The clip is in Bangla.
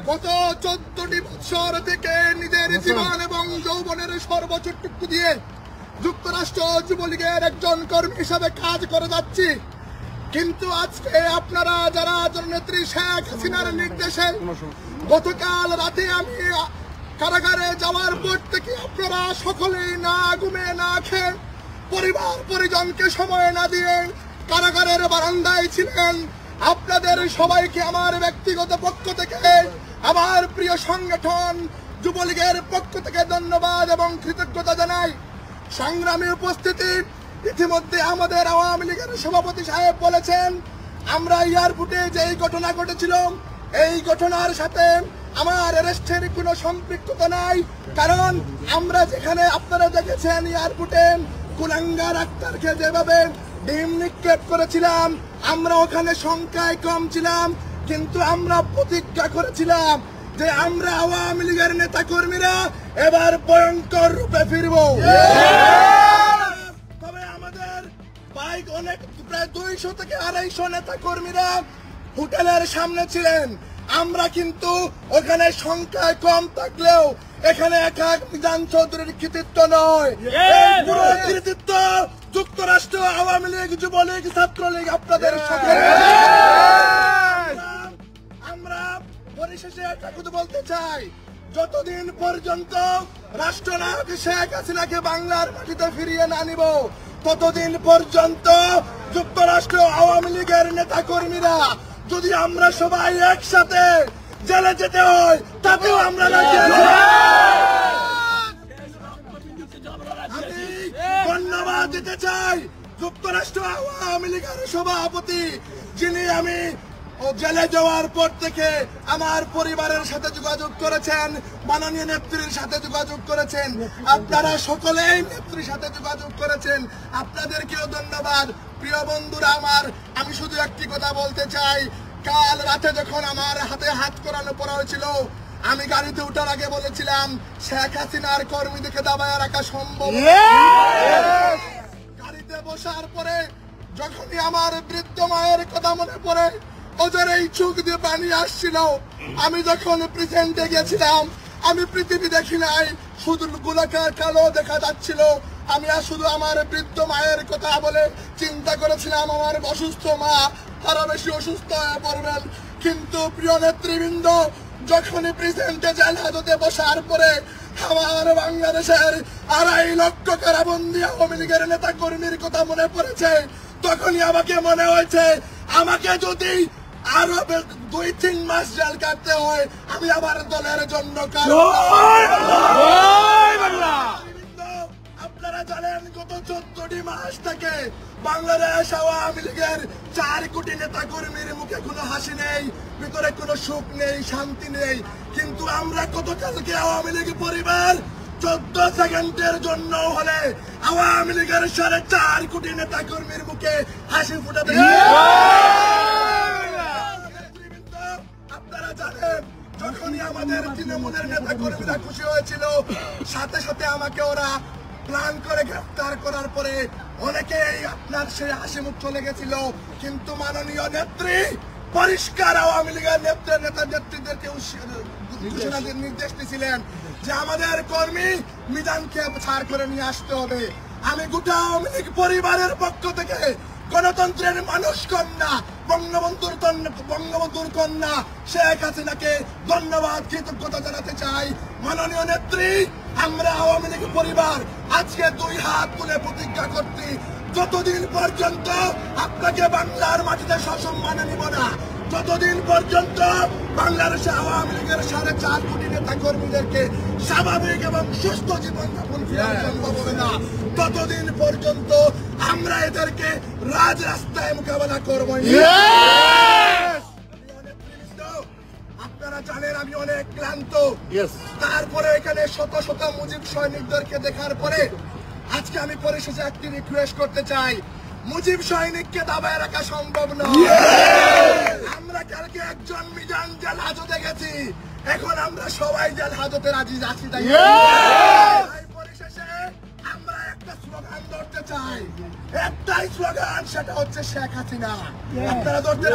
গত 14টি বছর থেকে নিজের জীবন এবং যৌবনের সর্বোচ্চটুকু দিয়ে যুক্তরাষ্ট্র যুবলীগের একজন কর্মী হিসাবে কাজ করে যাচ্ছি। কিন্তু আজকে আপনারা যারা জননেত্রী শেখ হাসিনার নির্দেশে গতকাল রাতে আমি কারাগারে যাওয়ার পর থেকে আপনারা সকলেই না ঘুমে না খেয়ে পরিবার পরিজনকে সময় না দিয়ে কারাগারের বারান্দায় ছিলেন। আপনাদের সবাইকে আমার ব্যক্তিগত পক্ষ থেকে, আমার প্রিয় সংগঠন যুবলীগের পক্ষ থেকে ধন্যবাদ এবং কৃতজ্ঞতা জানাই। সংগ্রামী উপস্থিতি, ইতিমধ্যে আমাদের আওয়ামী লীগের সভাপতি সাহেব বলেছেন, আমরা এয়ারপোর্টে যেই ঘটনা ঘটেছিল এই ঘটনার সাথে আমার অ্যারেস্টের কোনো সম্পৃক্ততা নাই। কারণ আমরা যেখানে আপনারা দেখেছেন এয়ারপোর্টে কুলাঙ্গার আক্তারকে যেভাবে ডিম নিক্ষেপ করেছিলাম, আমরা ওখানে সংখ্যায় কম ছিলাম, কিন্তু আমরা প্রতিজ্ঞা করেছিলাম যে আমরা আওয়ামী লীগের নেতা কর্মীরা এবার ভয়ঙ্কর রূপে ফিরব। তবে আমাদের বাইক অনেক, প্রায় 200 থেকে 250 নেতা কর্মীরা হোটেলের সামনে ছিলেন। আমরা কিন্তু ওখানে সংখ্যায় কম থাকলেও এখানে একা মিজান চৌধুরীর কৃতিত্ব নয়, পুরো কৃতিত্ব যুক্তরাষ্ট্র আওয়ামী লীগ, যুবলীগ, ছাত্রলীগ আপনাদের সাথে। আমরা পরিশেষে একটা কথা বলতে চাই, যতদিন পর্যন্ত রাষ্ট্রনায়ক শেখ হাসিনাকে বাংলার মাটিতে ফিরিয়ে না নিব ততদিন পর্যন্ত যুক্তরাষ্ট্র আওয়ামী লীগের নেতা কর্মীরা যদি আমরা সবাই একসাথে জেলে যেতে হয় তাতেও আমরা ধন্যবাদ দিতে চাই যুক্তরাষ্ট্র আওয়ামী লীগের সভাপতি, যিনি আমি জেলে যাওয়ার পর থেকে আমার পরিবারের সাথে যোগাযোগ করেছেন, মাননীয় নেত্রীর সাথে যোগাযোগ করেছেন, আপনারা সকলেই নেত্রীর সাথে যোগাযোগ করেছেন, আপনাদেরকেও ধন্যবাদ। প্রিয় বন্ধুরা আমার, আমি শুধু একটি কথা বলতে চাই, কাল রাতে যখন আমার হাতে হাত করানো পড়া হয়েছিল আমি গাড়িতে উঠার আগে বলেছিলাম শেখ হাসিনার কর্মীদেরকে দাবায় রাখা সম্ভব। গাড়িতে বসার পরে যখনই আমার বৃদ্ধ মায়ের কথা মনে পড়ে ওদের এই চোখ দিয়ে পানি আসছিল। আমি যখন প্রেজেন্টে গেছিলাম আমি পৃথিবী দেখি নাই, শুধু গোলাকার কালো দেখা যাচ্ছিল। আমি শুধু আমার বৃদ্ধ মায়ের কথা বলে চিন্তা করেছিলাম আমার অসুস্থ মা আরো বেশি অসুস্থ হয়ে পড়বেন। কিন্তু প্রিয় নেতৃবৃন্দ, যখনই প্রেজেন্টে জেল হাজতে বসার পরে আমার বাংলাদেশের 2.5 লক্ষ কারাবন্দী আওয়ামী লীগের নেতা কর্মীর কথা মনে পড়েছে, তখনই আমাকে মনে হয়েছে আমাকে যদি আরো 2-3 মাস জেল কাটতে হয় আমি আমার দলের জন্য। আপনারা জানেন গত 14টি মাস থেকে বাংলাদেশ আওয়ামী লীগের 4 কোটি নেতা কর্মীর মুখে কোনো হাসি নেই, ভিতরে কোনো সুখ নেই, শান্তি নেই। কিন্তু আমরা গতকালকে আওয়ামী লীগ পরিবার 14 সেকেন্ডের জন্য হলে আওয়ামী লীগের 4.5 কোটি নেতা কর্মীর মুখে হাসি ফুটাতে। আপনারা জানেন যখনই আমাদের তৃণমূলের নেতা কর্মীরা খুশি হয়েছিল সাথে সাথে আমাকে ওরা প্ল্যান করে গ্রেফতার করার পরে অনেকেই আপনার সেই হাসি মুখ চলে গেছিল। কিন্তু মাননীয় নেত্রী পরিষ্কার আওয়ামী লীগের নেতৃত্বদেরকে নির্দেশ দিয়েছিলেন যে আমাদের কর্মী মিজানকে ছাড় করে নিয়ে আসতে হবে। আমি গোটা আওয়ামী লীগ পরিবারের পক্ষ থেকে গণতন্ত্রের মানুষ কন্যা বঙ্গবন্ধুর কন্যা শেখ হাসিনাকে ধন্যবাদ, কৃতজ্ঞতা জানাতে চাই। মাননীয় নেত্রী, আমরা আওয়ামী লীগ পরিবার আজকে 2 হাত তুলে প্রতিজ্ঞা করছি, যতদিন পর্যন্ত আপনাকে বাংলার মাটিতে সসম্মানে নিব না, ততদিন পর্যন্ত বাংলাদেশে আওয়ামী লীগের 4.5 কোটি নেতা কর্মীদেরকে স্বাভাবিক এবং সুস্থ জীবনযাপন করা সম্ভব হবে না। ততদিন পর্যন্ত আমরা এদেরকে রাজরাস্তায় মোকাবেলা করব। আপনারা জানেন আমি অনেক ক্লান্ত, তারপরে এখানে শত শত মুজিব সৈনিকদেরকে দেখার পরে আজকে আমি পরিশেষে একটি রিকোয়েস্ট করতে চাই, মুজিব সৈনিককে দাবায় রাখা সম্ভব নয়। আমরা কালকে একজন মিজান জেল হাজতে গেছি, এখন আমরা সবাই জেল হাজতে রাজি আছি। তাই পরিশেষে আমরা একটা স্লোগান ধরতে চাই, একটাই স্লোগান, সেটা হচ্ছে শেখ হাসিনা। আপনারা ধরতে